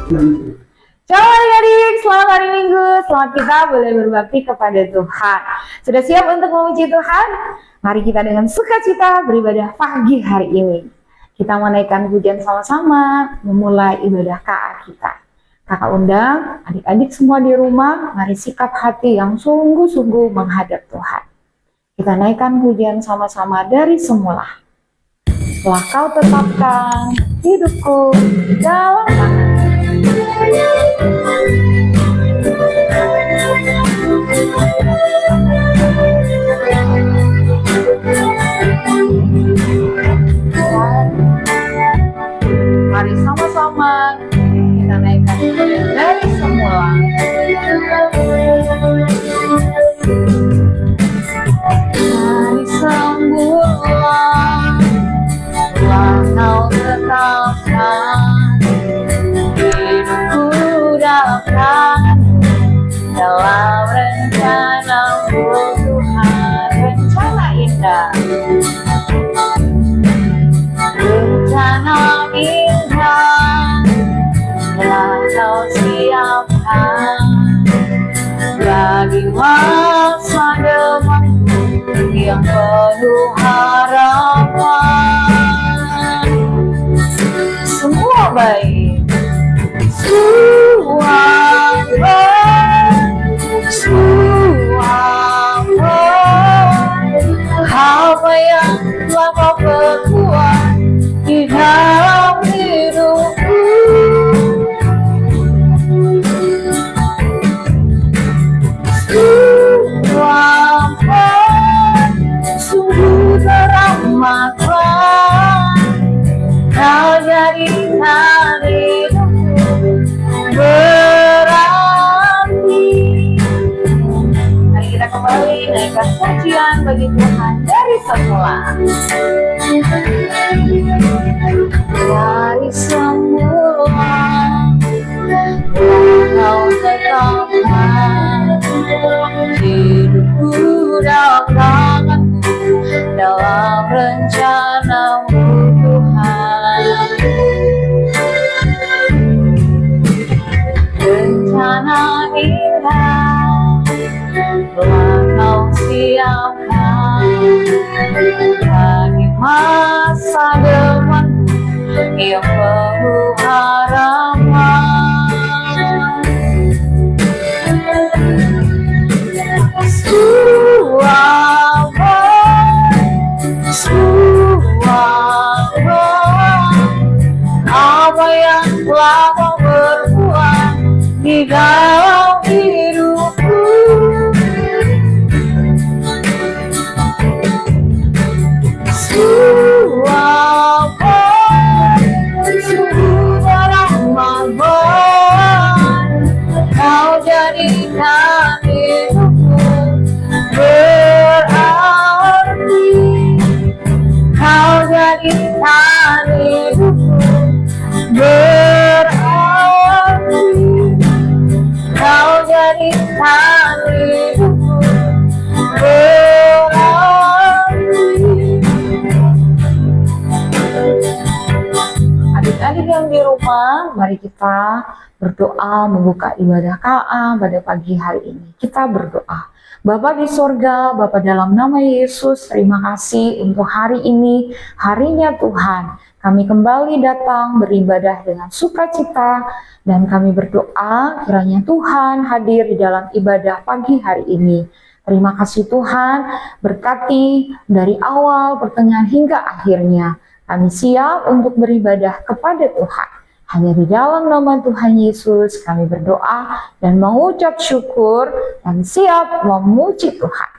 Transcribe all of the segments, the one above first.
Shalom adik-adik, selamat hari Minggu. Selamat kita boleh berbakti kepada Tuhan. Sudah siap untuk memuji Tuhan? Mari kita dengan sukacita beribadah pagi hari ini. Kita menaikkan pujian sama-sama, memulai ibadah KA kita. Kakak undang adik-adik semua di rumah, mari sikap hati yang sungguh-sungguh menghadap Tuhan. Kita naikkan pujian sama-sama dari semula. Telah kau tetapkan hidupku dalam tangan. Mari sama-sama kita naikkan pujian dari semula. Dari semula telah kau tetapkan hidupku dalam dalam rencana-Mu Tuhan, rencana indah, rencana indah telah kau siapkan bagi masa depanku yang penuh harapan. Semua baik, semua baik, semua baik. Apa yang telah kau perbuat di dalam hidupku, semua baik, sungguh teramatlah. Kau jadikan hidupku berarti. Mari kita kembali naikkan pujian bagi Tuhan dari semula. Dari semula kau tetapkan hidupku dalam tangan-Mu, dalam rencana-Mu Tuhan. Rencana indah telah kau siapkan bagi masa depan yang penuh harapan. Semua baik, semua baik. Apa yang telah kau berbuat di dalam hidupku, semua baik, sungguh teramat baik. Kau jadikan hidupku berarti. Kau jadikan hidupku berarti. Kau jadikan hidupku berarti. Adik-adik yang di rumah, mari kita berdoa membuka ibadah KA pada pagi hari ini. Kita berdoa. Bapa di sorga, Bapa dalam nama Yesus, terima kasih untuk hari ini, harinya Tuhan. Kami kembali datang beribadah dengan sukacita, dan kami berdoa kiranya Tuhan hadir di dalam ibadah pagi hari ini. Terima kasih Tuhan, berkati dari awal, pertengahan hingga akhirnya. Kami siap untuk beribadah kepada Tuhan. Hanya di dalam nama Tuhan Yesus kami berdoa dan mengucap syukur dan siap memuji Tuhan.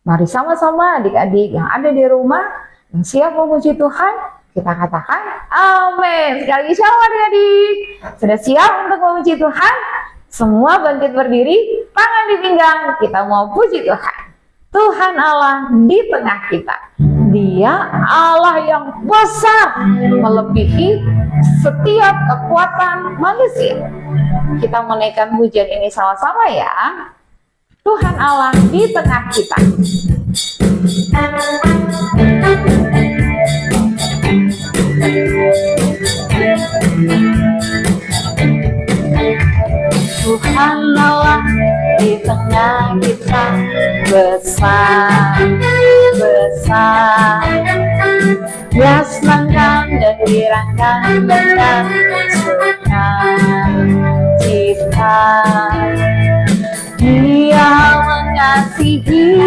Mari sama-sama adik-adik yang ada di rumah yang siap memuji Tuhan, kita katakan amin. Sekali lagi shalom adik-adik. Sudah siap untuk memuji Tuhan? Semua bangkit berdiri, tangan di pinggang, kita mau puji Tuhan. Tuhan Allah di tengah kita. Dia Allah yang besar, melebihi setiap kekuatan manusia. Kita menaikkan pujian ini sama-sama ya. Tuhan Allah di tengah kita. Tuhan Allah di tengah kita besar, besar. Dia senangkan dan dirangkan dengan sukacita. Dia mengasihi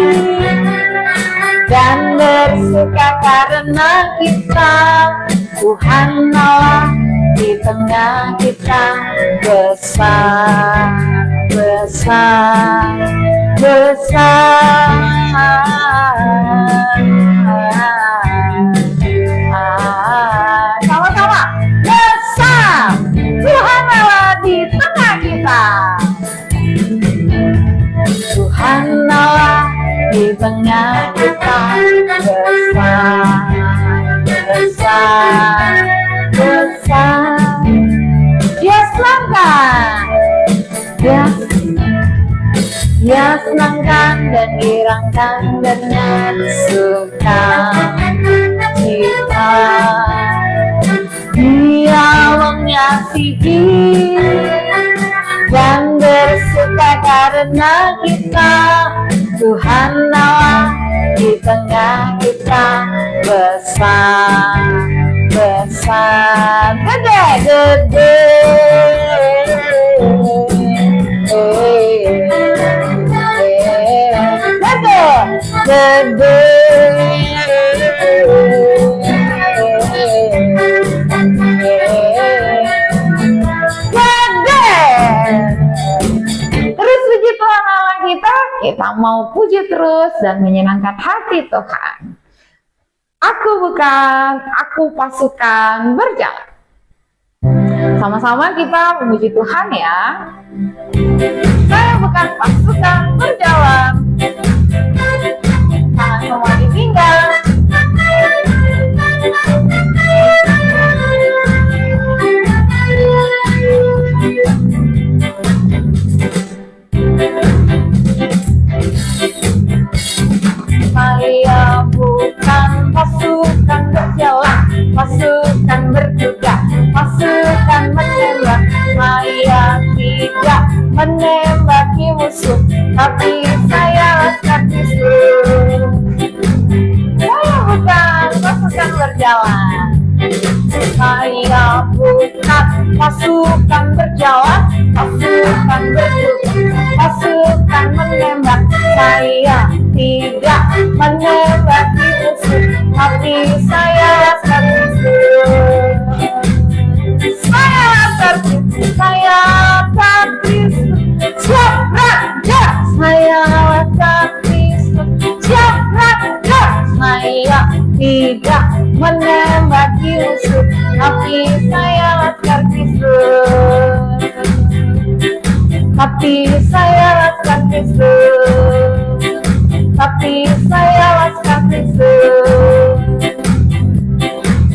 dan bersuka karena kita. Tuhan Allah di tengah kita besar, besar, besar. Sama-sama besar. Tuhan Allah di tengah kita. Tuhan Allah di tengah kita besar, besar, besar. Dia senangkan, dia senangkan dan dirangkan dengan sukacita. Dia mengasihi dan bersuka karena kita. Tuhan Allah di tengah kita besar, besar, gede, gede, gede, gede. Terus puji Tuhan Allah kita mau puji terus dan menyenangkan hati Tuhan. Aku bukan, aku pasukan berjalan. Sama-sama kita memuji Tuhan ya. Saya bukan pasukan berjalan. Tangan semua ditinggal. Saya bukan pasukan berjalan, pasukan bertugas, pasukan menembak. Saya tidak menembaki musuh, tapi saya laskar Kristus. Saya bukan pasukan berjalan. Saya bukan pasukan berjalan, pasukan bertugas, pasukan menembak. Saya tidak menembaki musuh, tapi saya laskar Kristus. Saya laskar Kristus, saya laskar Kristus. Siap raja, saya laskar Kristus. Siap raja, saya tidak menembaki musuh, tapi saya laskar Kristus. Tapi saya laskar Kristus. Tapi saya laskar Kristus.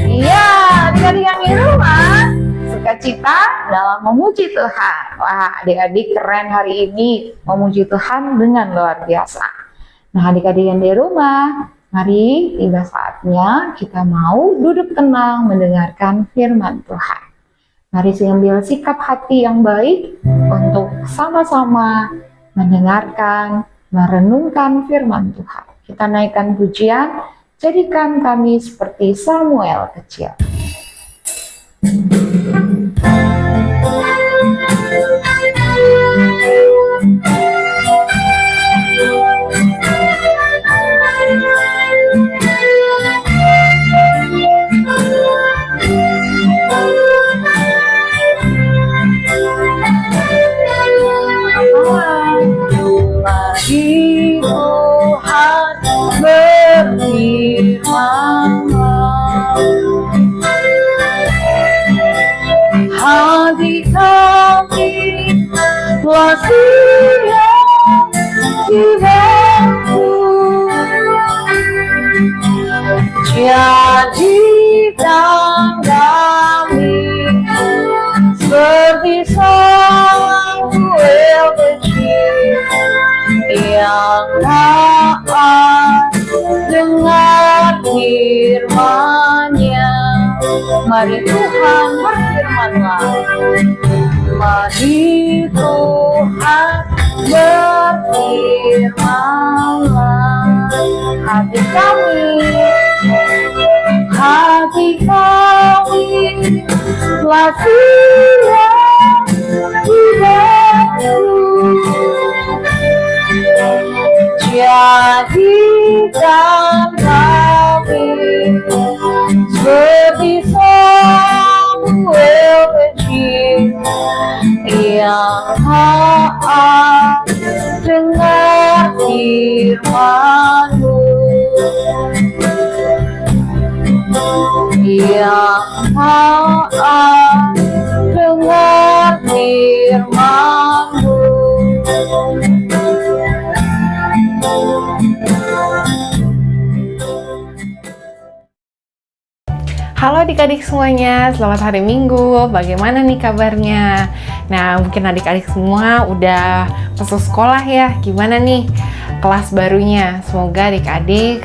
Iya, adik-adik yang di rumah, sukacita dalam memuji Tuhan. Wah, adik-adik keren hari ini memuji Tuhan dengan luar biasa. Nah, adik-adik yang di rumah, mari tiba saatnya kita mau duduk tenang mendengarkan firman Tuhan. Mari ambil sikap hati yang baik untuk sama-sama mendengarkan, merenungkan firman Tuhan. Kita naikkan pujian, jadikan kami seperti Samuel kecil. Lagi Tuhan berfirman, hati kami telah siap dibantu, jadikan kami seperti Samuel kecil yang taat dengar firman-Nya. Mari Tuhan berfirmanlah. Mari Tuhan berfirmanlah. Hati kami telah siap di batu. Jadikan kami seperti Samuel kecil yang taat dengar firman-Mu, yang taat dengar firman-Mu. Halo adik-adik semuanya, selamat hari Minggu. Bagaimana nih kabarnya? Nah, mungkin adik-adik semua udah masuk sekolah ya. Gimana nih kelas barunya? Semoga adik-adik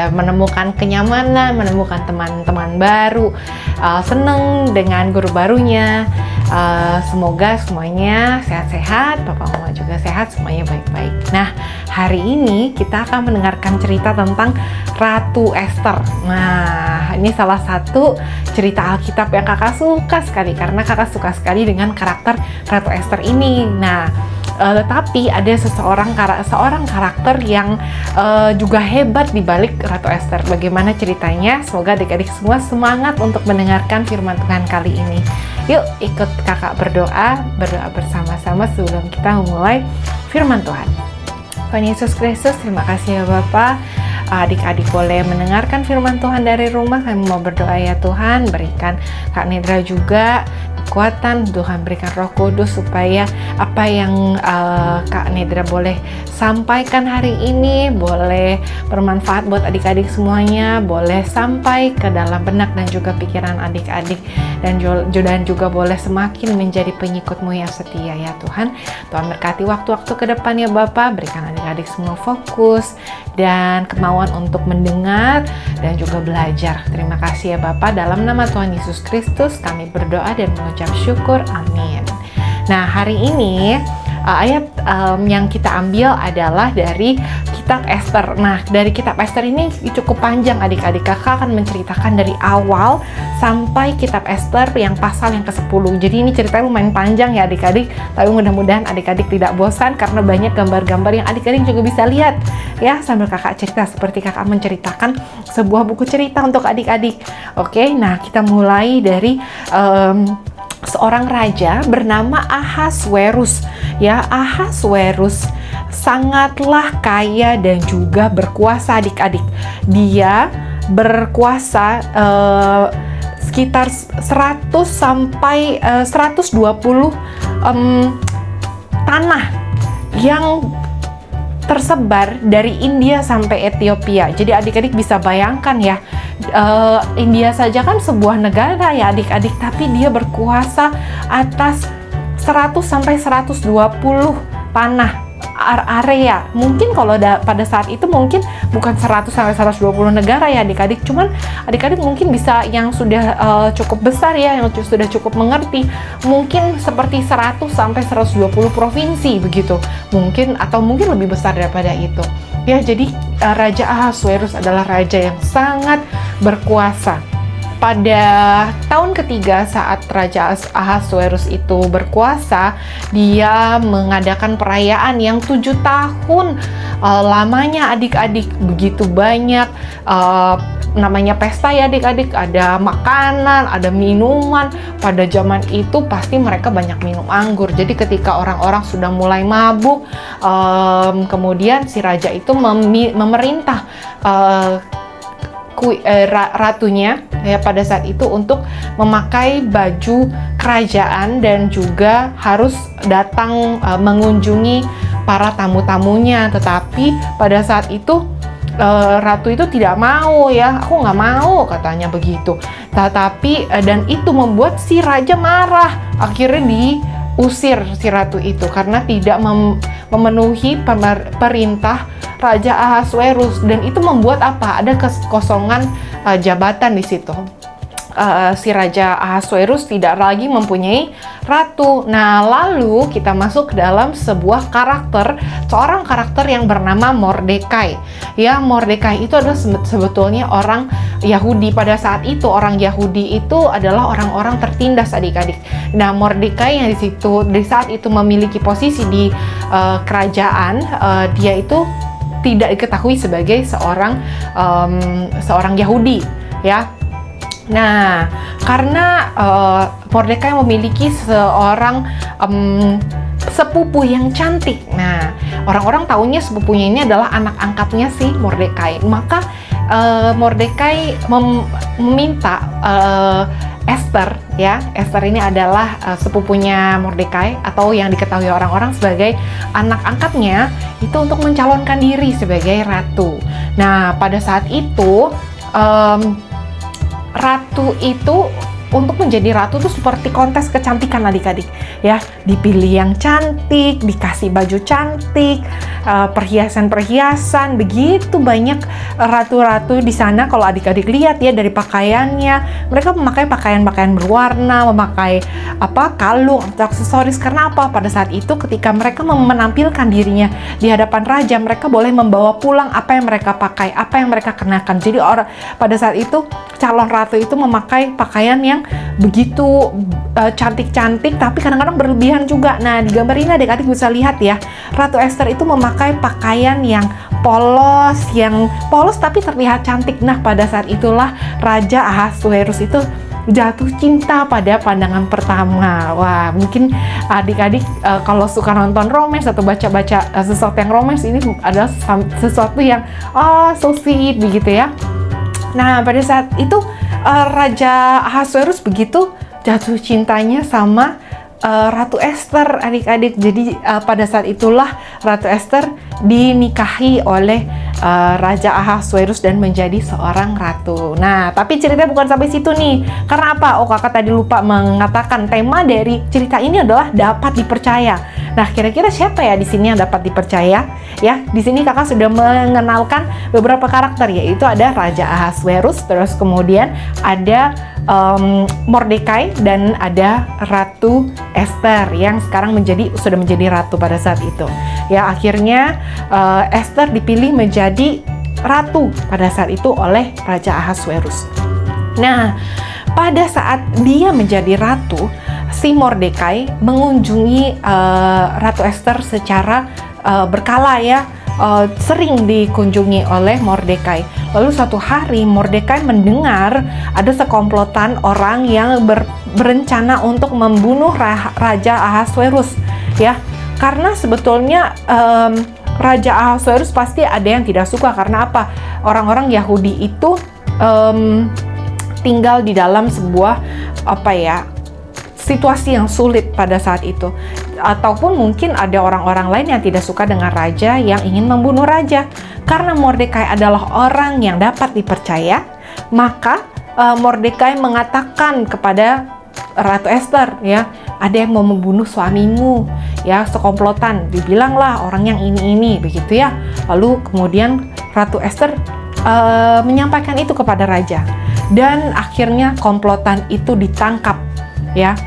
menemukan kenyamanan, menemukan teman-teman baru, seneng dengan guru barunya. Semoga semuanya sehat-sehat, Papa Mama juga sehat, semuanya baik-baik. Nah, hari ini kita akan mendengarkan cerita tentang Ratu Ester. Nah, ini salah satu cerita Alkitab yang kakak suka sekali, karena kakak suka sekali dengan karakter Ratu Ester ini. Nah, tetapi ada seorang karakter yang juga hebat di balik Ratu Ester. Bagaimana ceritanya? Semoga adik-adik semua semangat untuk mendengarkan firman Tuhan kali ini. Yuk ikut kakak berdoa bersama-sama sebelum kita memulai firman Tuhan. Tuhan Yesus Kristus, terima kasih ya Bapak. Adik-adik boleh mendengarkan firman Tuhan dari rumah. Kami mau berdoa ya Tuhan, berikan Kak Nedra juga kekuatan, Tuhan berikan Roh Kudus supaya apa yang Kak Nedra boleh sampaikan hari ini boleh bermanfaat buat adik-adik semuanya, boleh sampai ke dalam benak dan juga pikiran adik-adik, dan juga boleh semakin menjadi pengikut-Mu yang setia ya Tuhan. Tuhan berkati waktu-waktu ke depan ya Bapak, berikan adik-adik semua fokus dan kemauan untuk mendengar dan juga belajar. Terima kasih ya Bapak, dalam nama Tuhan Yesus Kristus kami berdoa dan mengucap syukur, amin. Nah, hari ini ayat yang kita ambil adalah dari kitab Ester. Nah, dari kitab Ester ini cukup panjang adik-adik. Kakak akan menceritakan dari awal sampai kitab Ester yang pasal yang ke-10. Jadi ini ceritanya lumayan panjang ya adik-adik, tapi mudah-mudahan adik-adik tidak bosan karena banyak gambar-gambar yang adik-adik juga bisa lihat ya sambil kakak cerita, seperti kakak menceritakan sebuah buku cerita untuk adik-adik. Oke, nah kita mulai dari seorang raja bernama Ahasverus. Ya, Ahasverus sangatlah kaya dan juga berkuasa adik-adik. Dia berkuasa sekitar 100 sampai 120 tanah yang tersebar dari India sampai Ethiopia. Jadi adik-adik bisa bayangkan ya, India saja kan sebuah negara ya adik-adik, tapi dia berkuasa atas 100 sampai 120 tanah area. Mungkin kalau pada saat itu mungkin bukan 100 sampai 120 negara ya adik-adik, cuman adik-adik mungkin bisa yang sudah cukup besar ya, yang sudah cukup mengerti, mungkin seperti 100 sampai 120 provinsi begitu. Mungkin atau mungkin lebih besar daripada itu. Ya, jadi Raja Ahasverus adalah raja yang sangat berkuasa. Pada tahun ketiga saat Raja Ahasverus itu berkuasa, dia mengadakan perayaan yang 7 tahun lamanya adik-adik. Begitu banyak namanya pesta ya adik-adik, ada makanan, ada minuman. Pada zaman itu pasti mereka banyak minum anggur. Jadi ketika orang-orang sudah mulai mabuk, kemudian si raja itu memerintah ratunya ya pada saat itu untuk memakai baju kerajaan dan juga harus datang mengunjungi para tamu-tamunya. Tetapi pada saat itu ratu itu tidak mau ya, aku nggak mau katanya begitu. Tetapi dan itu membuat si raja marah, akhirnya diusir si ratu itu karena tidak memenuhi perintah Raja Ahasverus, dan itu membuat apa? Ada kekosongan jabatan di situ. si Raja Ahasuerus tidak lagi mempunyai ratu. Nah, lalu kita masuk ke dalam sebuah karakter, seorang karakter yang bernama Mordekai. Ya, Mordekai itu adalah sebetulnya orang Yahudi. Pada saat itu orang Yahudi itu adalah orang-orang tertindas, adik-adik. Nah, Mordekai yang di saat itu memiliki posisi di kerajaan, dia itu tidak diketahui sebagai seorang Yahudi, ya. Nah, karena Mordekai memiliki seorang sepupu yang cantik. Nah, orang-orang tahunya sepupunya ini adalah anak angkatnya si Mordekai. Maka Mordekai meminta Esther, ya. Esther ini adalah sepupunya Mordekai atau yang diketahui orang-orang sebagai anak angkatnya, itu untuk mencalonkan diri sebagai ratu. Nah, pada saat itu ratu itu untuk menjadi ratu itu seperti kontes kecantikan, adik-adik, ya. Dipilih yang cantik, dikasih baju cantik, perhiasan-perhiasan, begitu banyak ratu-ratu di sana. Kalau adik-adik lihat ya dari pakaiannya, mereka memakai pakaian-pakaian berwarna, memakai kalung atau aksesoris. Karena apa? Pada saat itu ketika mereka menampilkan dirinya di hadapan raja, mereka boleh membawa pulang apa yang mereka pakai, apa yang mereka kenakan. Jadi pada saat itu calon ratu itu memakai pakaian yang begitu cantik-cantik, tapi kadang-kadang berlebihan juga. Nah, di gambar ini adik-adik bisa lihat ya, Ratu Esther itu memakai pakaian yang polos tapi terlihat cantik. Nah, pada saat itulah Raja Ahasuerus itu jatuh cinta pada pandangan pertama. Wah, mungkin adik-adik kalau suka nonton romance atau baca-baca sesuatu yang romance, ini adalah sesuatu yang so sweet begitu ya. Nah, pada saat itu Raja Ahasuerus begitu jatuh cintanya sama Ratu Esther, adik-adik. Jadi pada saat itulah Ratu Esther dinikahi oleh Raja Ahasuerus dan menjadi seorang ratu. Nah, tapi ceritanya bukan sampai situ nih. Karena apa? Kakak tadi lupa mengatakan tema dari cerita ini adalah dapat dipercaya. Nah, kira-kira siapa ya di sini yang dapat dipercaya? Ya, di sini kakak sudah mengenalkan beberapa karakter, yaitu ada Raja Ahasuerus, terus kemudian ada Mordekai, dan ada Ratu Esther yang sekarang sudah menjadi ratu pada saat itu. Ya, akhirnya Esther dipilih menjadi ratu pada saat itu oleh Raja Ahasuerus. Nah, pada saat dia menjadi ratu, si Mordekai mengunjungi Ratu Esther secara berkala ya, sering dikunjungi oleh Mordekai. Lalu suatu hari Mordekai mendengar ada sekomplotan orang yang berencana untuk membunuh Raja Ahasuerus, ya. Karena sebetulnya Raja Ahasuerus pasti ada yang tidak suka. Karena apa? Orang-orang Yahudi itu tinggal di dalam sebuah situasi yang sulit pada saat itu, ataupun mungkin ada orang-orang lain yang tidak suka dengan raja yang ingin membunuh raja. Karena Mordekai adalah orang yang dapat dipercaya, maka Mordekai mengatakan kepada Ratu Esther, ya, ada yang mau membunuh suamimu, ya, sekomplotan, dibilanglah orang yang ini begitu ya. Lalu kemudian Ratu Esther menyampaikan itu kepada raja, dan akhirnya komplotan itu ditangkap, ya.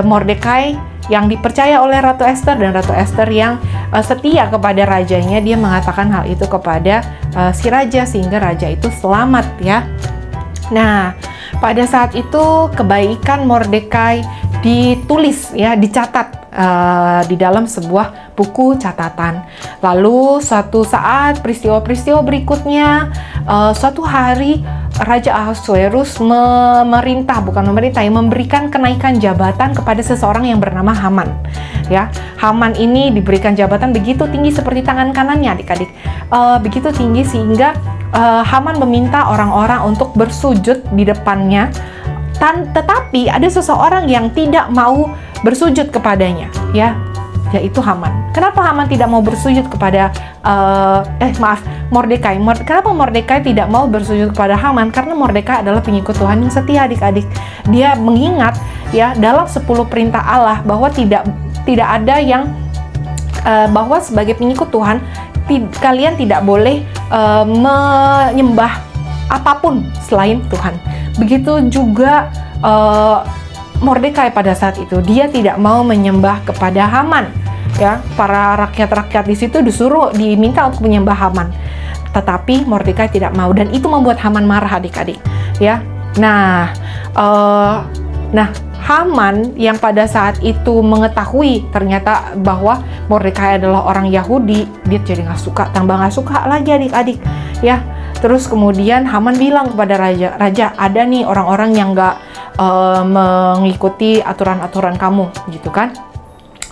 Mordekai yang dipercaya oleh Ratu Esther, dan Ratu Esther yang setia kepada rajanya, dia mengatakan hal itu kepada si raja sehingga raja itu selamat, ya. Nah, pada saat itu kebaikan Mordekai ditulis, ya, dicatat di dalam sebuah buku catatan. Lalu suatu saat peristiwa-peristiwa berikutnya, suatu hari Raja Ahasuerus memberikan kenaikan jabatan kepada seseorang yang bernama Haman. Ya, Haman ini diberikan jabatan begitu tinggi seperti tangan kanannya, adik-adik. Begitu tinggi sehingga Haman meminta orang-orang untuk bersujud di depannya. Tetapi ada seseorang yang tidak mau bersujud kepadanya, ya, yaitu Haman. Kenapa Haman tidak mau bersujud kepada Mordekai? Kenapa Mordekai tidak mau bersujud kepada Haman? Karena Mordekai adalah pengikut Tuhan yang setia, adik-adik. Dia mengingat, ya, dalam 10 perintah Allah bahwa tidak ada yang bahwa sebagai pengikut Tuhan kalian tidak boleh menyembah apapun selain Tuhan. Begitu juga Mordekai pada saat itu, dia tidak mau menyembah kepada Haman. Ya, para rakyat-rakyat di situ diminta untuk menyembah Haman. Tetapi Mordekai tidak mau, dan itu membuat Haman marah, adik-adik. Ya, nah, Haman yang pada saat itu mengetahui ternyata bahwa Mordekai adalah orang Yahudi, dia jadi tambah nggak suka lagi, adik-adik. Ya, terus kemudian Haman bilang kepada raja, ada nih orang-orang yang nggak mengikuti aturan-aturan kamu, gitu kan?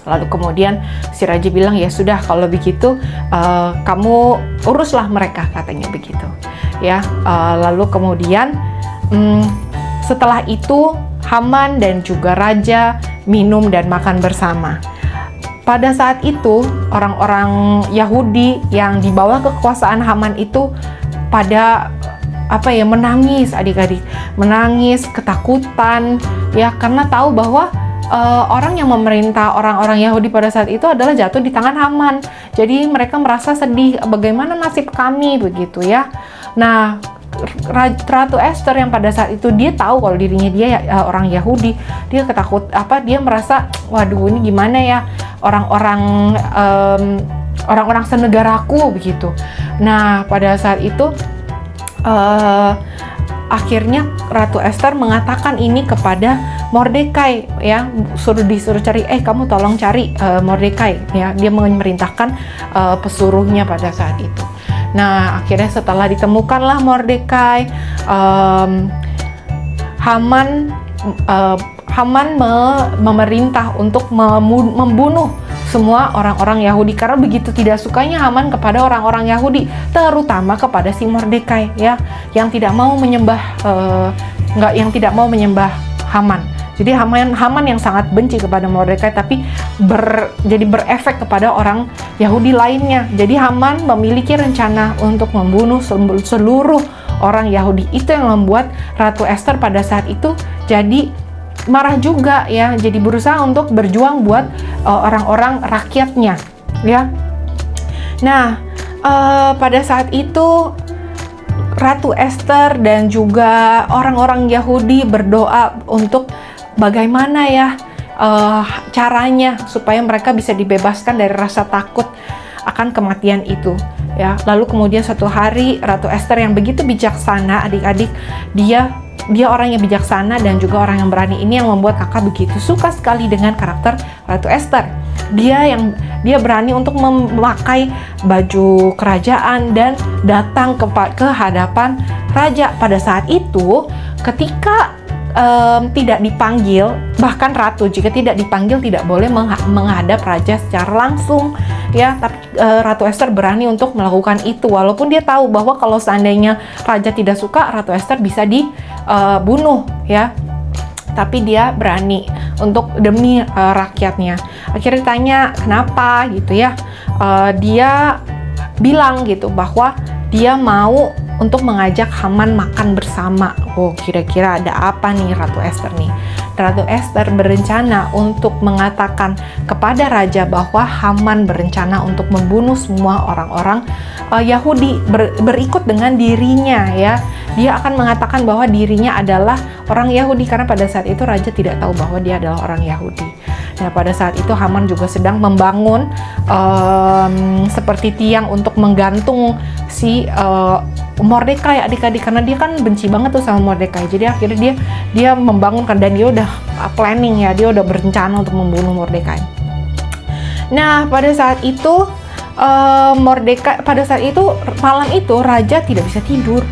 Lalu kemudian si raja bilang, ya sudah kalau begitu kamu uruslah mereka, katanya begitu. Ya, lalu kemudian setelah itu Haman dan juga raja minum dan makan bersama. Pada saat itu orang-orang Yahudi yang di bawah kekuasaan Haman itu pada menangis, adik-adik, menangis, ketakutan, ya, karena tahu bahwa orang yang memerintah orang-orang Yahudi pada saat itu adalah jatuh di tangan Haman. Jadi mereka merasa sedih, bagaimana nasib kami, begitu ya. Nah, Ratu Esther yang pada saat itu dia tahu kalau dirinya dia orang Yahudi, dia dia merasa, waduh, ini gimana ya orang-orang senegaraku, begitu. Nah, pada saat itu akhirnya Ratu Esther mengatakan ini kepada Mordekai, ya, disuruh cari, kamu tolong cari Mordekai, ya. Dia memerintahkan pesuruhnya pada saat itu. Nah, akhirnya setelah ditemukanlah Mordekai, Haman memerintah untuk membunuh semua orang-orang Yahudi, karena begitu tidak sukanya Haman kepada orang-orang Yahudi, terutama kepada si Mordekai, ya, yang tidak mau menyembah Haman. Jadi Haman yang sangat benci kepada Mordekai, tapi jadi berefek kepada orang Yahudi lainnya. Jadi Haman memiliki rencana untuk membunuh seluruh orang Yahudi. Itu yang membuat Ratu Esther pada saat itu jadi marah juga, ya, jadi berusaha untuk berjuang buat orang-orang rakyatnya, ya. Nah, pada saat itu Ratu Esther dan juga orang-orang Yahudi berdoa untuk bagaimana ya caranya supaya mereka bisa dibebaskan dari rasa takut akan kematian itu, ya. Lalu kemudian suatu hari Ratu Esther yang begitu bijaksana, adik-adik, dia orang yang bijaksana dan juga orang yang berani, ini yang membuat kakak begitu suka sekali dengan karakter Ratu Esther. Dia berani untuk memakai baju kerajaan dan datang ke hadapan raja. Pada saat itu ketika tidak dipanggil, bahkan ratu jika tidak dipanggil tidak boleh menghadap raja secara langsung, ya. Tapi Ratu Esther berani untuk melakukan itu, walaupun dia tahu bahwa kalau seandainya raja tidak suka, Ratu Esther bisa dibunuh, ya. Tapi dia berani untuk demi rakyatnya. Akhirnya ditanya kenapa, gitu ya. Dia bilang gitu bahwa dia mau untuk mengajak Haman makan bersama. Oh, kira-kira ada apa nih Ratu Esther nih? Ratu Esther berencana untuk mengatakan kepada raja bahwa Haman berencana untuk membunuh semua orang-orang Yahudi berikut dengan dirinya, ya. Dia akan mengatakan bahwa dirinya adalah orang Yahudi karena pada saat itu raja tidak tahu bahwa dia adalah orang Yahudi. Nah, pada saat itu Haman juga sedang membangun seperti tiang untuk menggantung si Mordekai, adik-adik, karena dia kan benci banget tuh sama Mordekai. Jadi akhirnya dia membangunkan, dan dia udah planning, ya, dia udah berencana untuk membunuh Mordekai. Nah, pada saat itu malam itu raja tidak bisa tidur,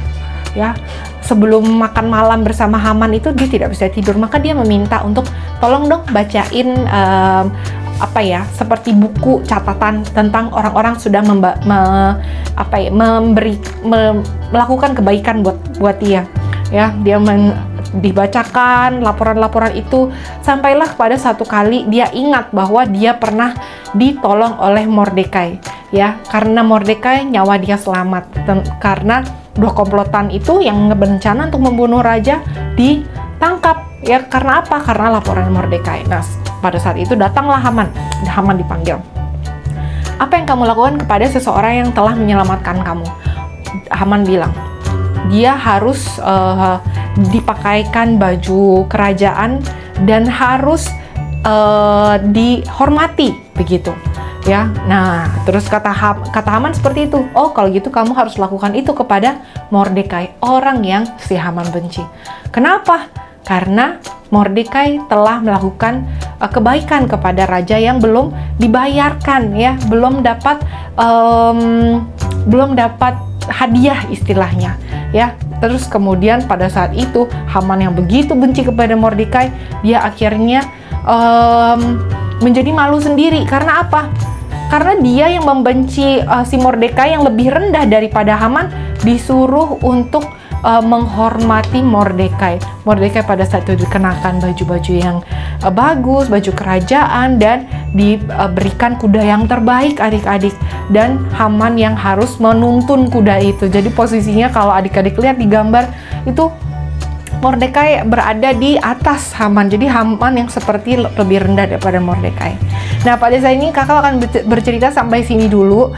ya. Sebelum makan malam bersama Haman itu dia tidak bisa tidur, maka dia meminta untuk tolong dong bacain seperti buku catatan tentang orang-orang sudah melakukan kebaikan buat dia, ya. Dia dibacakan laporan-laporan itu, sampailah pada satu kali dia ingat bahwa dia pernah ditolong oleh Mordekai, ya, karena Mordekai nyawa dia selamat, karena dua komplotan itu yang berencana untuk membunuh raja ditangkap, ya. Karena apa? Karena laporan Mordekai. Nah, pada saat itu datanglah Haman dipanggil. Apa yang kamu lakukan kepada seseorang yang telah menyelamatkan kamu? Haman bilang, dia harus dipakaikan baju kerajaan dan harus dihormati begitu ya. Nah, terus kata Haman seperti itu. Oh, kalau gitu kamu harus lakukan itu kepada Mordekai, orang yang si Haman benci. Kenapa? Karena Mordekai telah melakukan kebaikan kepada raja yang belum dibayarkan ya, belum dapat hadiah istilahnya ya. Terus kemudian pada saat itu Haman yang begitu benci kepada Mordekai, dia akhirnya menjadi malu sendiri. Karena apa? Karena dia yang membenci si Mordekai yang lebih rendah daripada Haman disuruh untuk menghormati Mordekai. Mordekai pada saat itu dikenakan baju-baju yang bagus, baju kerajaan, dan diberikan kuda yang terbaik adik-adik. Dan Haman yang harus menuntun kuda itu. Jadi posisinya kalau adik-adik lihat di gambar itu Mordekai berada di atas Haman. Jadi Haman yang seperti lebih rendah daripada Mordekai. Nah, pada saat ini kakak akan bercerita sampai sini dulu.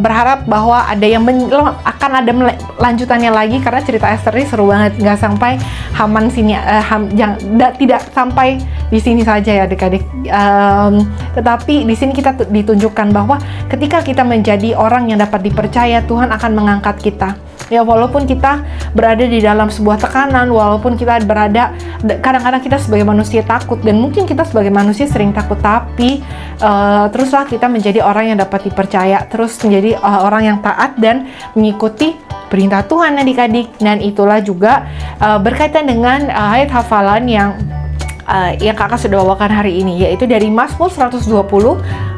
Berharap bahwa ada yang akan ada lanjutannya lagi, karena cerita Esther ini seru banget. Nggak sampai Haman sini, tidak sampai di sini saja ya adik-adik. Tetapi di sini kita ditunjukkan bahwa ketika kita menjadi orang yang dapat dipercaya, Tuhan akan mengangkat kita. Ya, walaupun kita berada di dalam sebuah tekanan, walaupun kita berada, kadang-kadang kita sebagai manusia takut, dan mungkin kita sebagai manusia sering takut, tapi teruslah kita menjadi orang yang dapat dipercaya, terus menjadi orang yang taat dan mengikuti perintah Tuhan adik-adik. Dan itulah juga berkaitan dengan ayat hafalan yang kakak sudah bawakan hari ini, yaitu dari Mazmur 120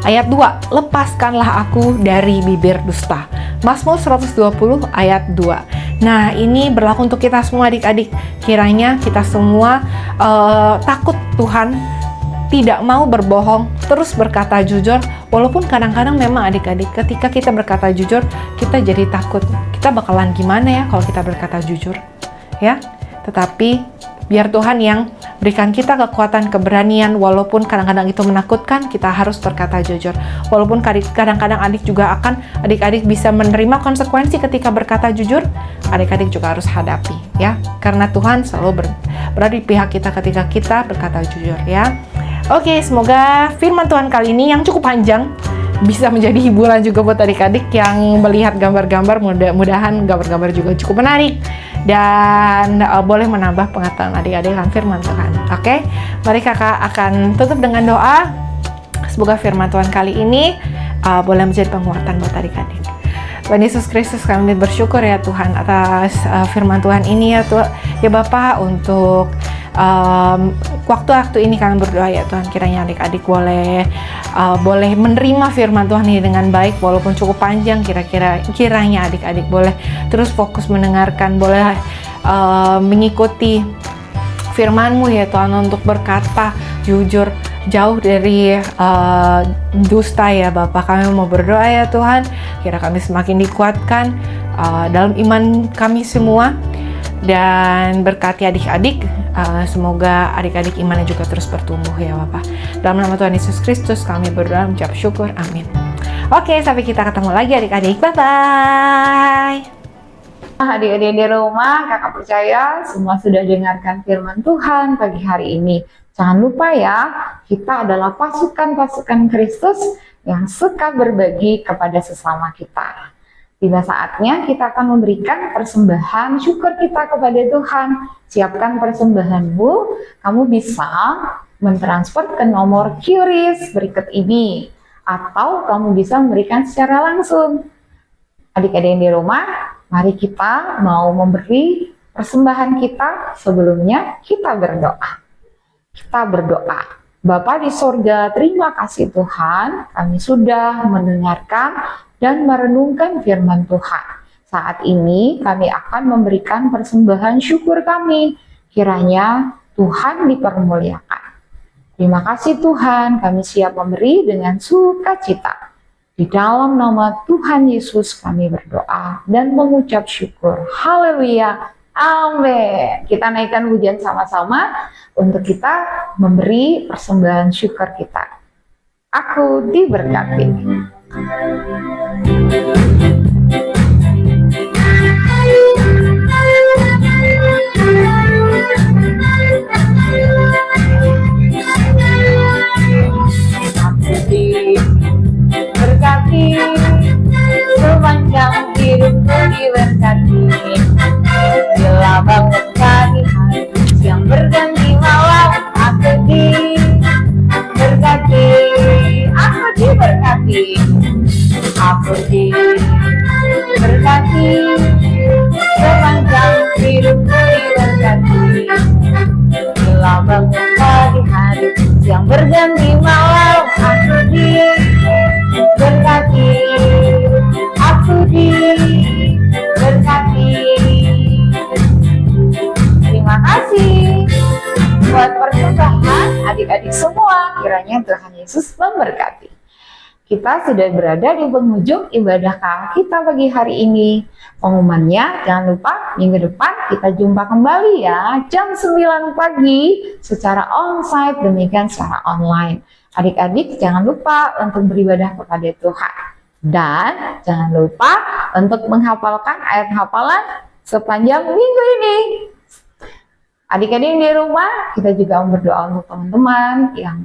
ayat 2, lepaskanlah aku dari bibir dusta. Mazmur 120 ayat 2. Nah, ini berlaku untuk kita semua adik-adik. Kiranya kita semua takut Tuhan, tidak mau berbohong, terus berkata jujur. Walaupun kadang-kadang memang adik-adik ketika kita berkata jujur, kita jadi takut. Kita bakalan gimana ya kalau kita berkata jujur? Ya, tetapi biar Tuhan yang berikan kita kekuatan, keberanian, walaupun kadang-kadang itu menakutkan, kita harus berkata jujur. Walaupun kadang-kadang adik-adik bisa menerima konsekuensi ketika berkata jujur, adik-adik juga harus hadapi ya. Karena Tuhan selalu berada di pihak kita ketika kita berkata jujur ya. Oke, semoga firman Tuhan kali ini yang cukup panjang bisa menjadi hiburan juga buat adik-adik yang melihat gambar-gambar. Mudah-mudahan gambar-gambar juga cukup menarik dan boleh menambah pengetahuan adik-adik akan firman Tuhan. Oke, mari kakak akan tutup dengan doa. Semoga firman Tuhan kali ini boleh menjadi penguatan buat adik-adik. Tuhan Yesus Kristus, kami bersyukur ya Tuhan atas firman Tuhan ini ya Tuhan, ya Bapa, untuk waktu-waktu ini kami berdoa ya Tuhan, kiranya adik-adik boleh menerima firman Tuhan ini dengan baik, walaupun cukup panjang. Kiranya adik-adik boleh terus fokus mendengarkan, boleh mengikuti firman-Mu ya Tuhan, untuk berkata jujur, jauh dari dusta ya Bapak. Kami mau berdoa ya Tuhan, kira kami semakin dikuatkan dalam iman kami semua, dan berkati adik-adik. Semoga adik-adik imannya juga terus bertumbuh ya Bapak. Dalam nama Tuhan Yesus Kristus kami berdoa, mengucap syukur, amin. Oke, sampai kita ketemu lagi adik-adik, bye-bye. Adik-adik di rumah, kakak percaya semua sudah dengarkan firman Tuhan pagi hari ini. Jangan lupa ya, kita adalah pasukan-pasukan Kristus yang suka berbagi kepada sesama kita. Tiba saatnya kita akan memberikan persembahan syukur kita kepada Tuhan. Siapkan persembahanmu, kamu bisa mentransfer ke nomor QRIS berikut ini, atau kamu bisa memberikan secara langsung. Adik-adik di rumah, mari kita mau memberi persembahan kita. Sebelumnya kita berdoa. Kita berdoa. Bapa di sorga, terima kasih Tuhan, kami sudah mendengarkan dan merenungkan firman Tuhan. Saat ini kami akan memberikan persembahan syukur kami. Kiranya Tuhan dipermuliakan. Terima kasih Tuhan, kami siap memberi dengan sukacita. Di dalam nama Tuhan Yesus kami berdoa dan mengucap syukur. Haleluya. Amin. Kita naikkan pujian sama-sama untuk kita memberi persembahan syukur kita. Aku diberkati. aku diberkati, sepanjang hidupku diberkati. Bila bangun pagi hari, siang berganti malam, aku diberkati, aku diberkati. Terima kasih buat persembahan adik-adik semua. Kiranya Tuhan Yesus memberkati. Kita sudah berada di penghujung ibadah KA kita pagi hari ini. Pengumumannya, jangan lupa minggu depan kita jumpa kembali ya, jam 9 pagi secara onsite, demikian secara online. Adik-adik jangan lupa untuk beribadah kepada Tuhan. Dan jangan lupa untuk menghafalkan ayat hafalan sepanjang minggu ini. Adik-adik di rumah, kita juga berdoa untuk teman-teman yang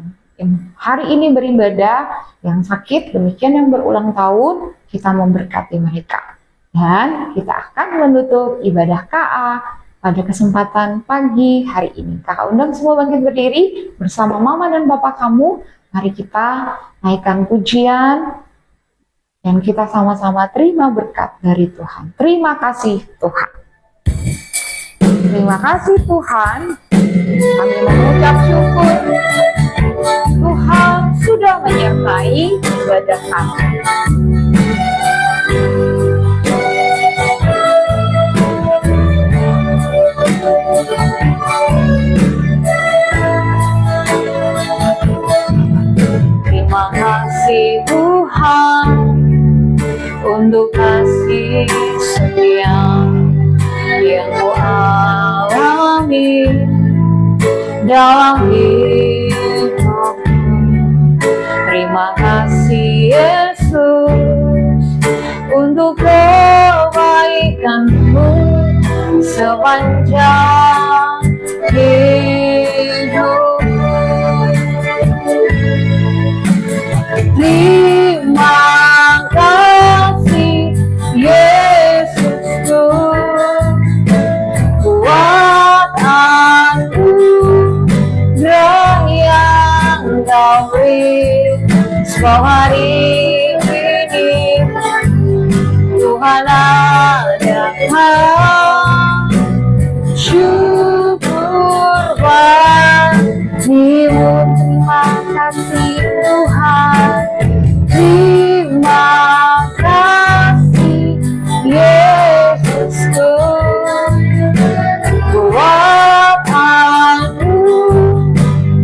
hari ini beribadah, yang sakit, demikian yang berulang tahun, kita memberkati mereka. Dan kita akan menutup ibadah KA pada kesempatan pagi hari ini. Kakak undang semua bangkit berdiri bersama mama dan papa kamu. Mari kita naikkan pujian dan kita sama-sama terima berkat dari Tuhan. Terima kasih Tuhan. Terima kasih Tuhan. Kami mengucap syukur. Tuhan sudah menyertai ibadah kami. Terima kasih Tuhan untuk kasih setia yang Kau alami dalam hidupku. Terima kasih Yesus untuk kebaikan-Mu sepanjang hidupku. Terima kasih Yesusku, kuatanku, yang Kau beri sebab hari ini Tuhan adalah syukur bagimu. Terima kasih Tuhan, terima kasih Yesusku, kuatanku,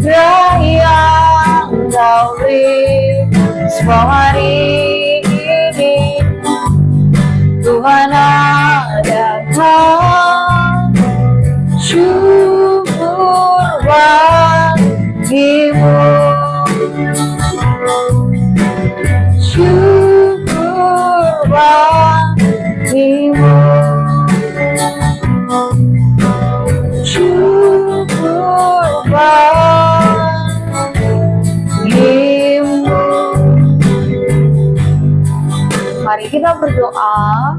yang Kau beri sebab hari ini Tuhan adalah syukur bagimu. Syukur bagimu. Syukur bagimu. Mari kita berdoa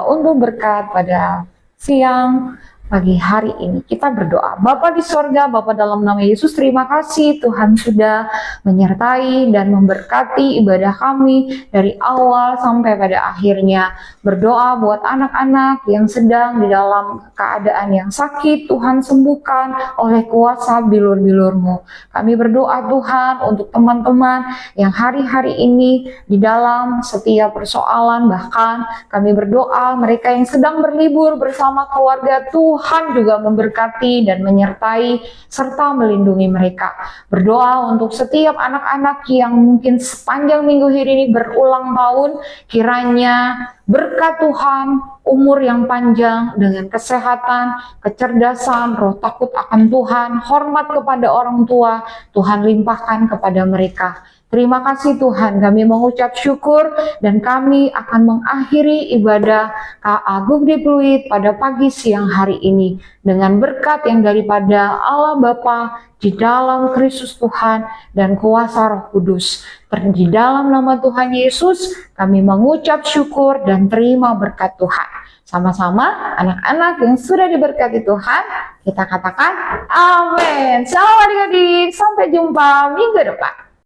untuk berkat pada siang pagi hari ini. Kita berdoa. Bapa di sorga, Bapa dalam nama Yesus, terima kasih Tuhan sudah menyertai dan memberkati ibadah kami dari awal sampai pada akhirnya. Berdoa buat anak-anak yang sedang di dalam keadaan yang sakit, Tuhan sembuhkan oleh kuasa bilur-bilur-Mu. Kami berdoa Tuhan untuk teman-teman yang hari-hari ini di dalam setiap persoalan, bahkan kami berdoa mereka yang sedang berlibur bersama keluarga, Tuhan juga memberkati dan menyertai serta melindungi mereka. Berdoa untuk setiap anak-anak yang mungkin sepanjang minggu ini berulang tahun, kiranya berkat Tuhan, umur yang panjang dengan kesehatan, kecerdasan, roh takut akan Tuhan, hormat kepada orang tua, Tuhan limpahkan kepada mereka. Terima kasih Tuhan, kami mengucap syukur dan kami akan mengakhiri ibadah KA Gugdi Pluit pada pagi siang hari ini dengan berkat yang daripada Allah Bapa di dalam Kristus Tuhan dan kuasa Roh Kudus. Di dalam nama Tuhan Yesus kami mengucap syukur dan terima berkat Tuhan. Sama-sama anak-anak yang sudah diberkati Tuhan, kita katakan amin. Shalom adik-adik, sampai jumpa minggu depan.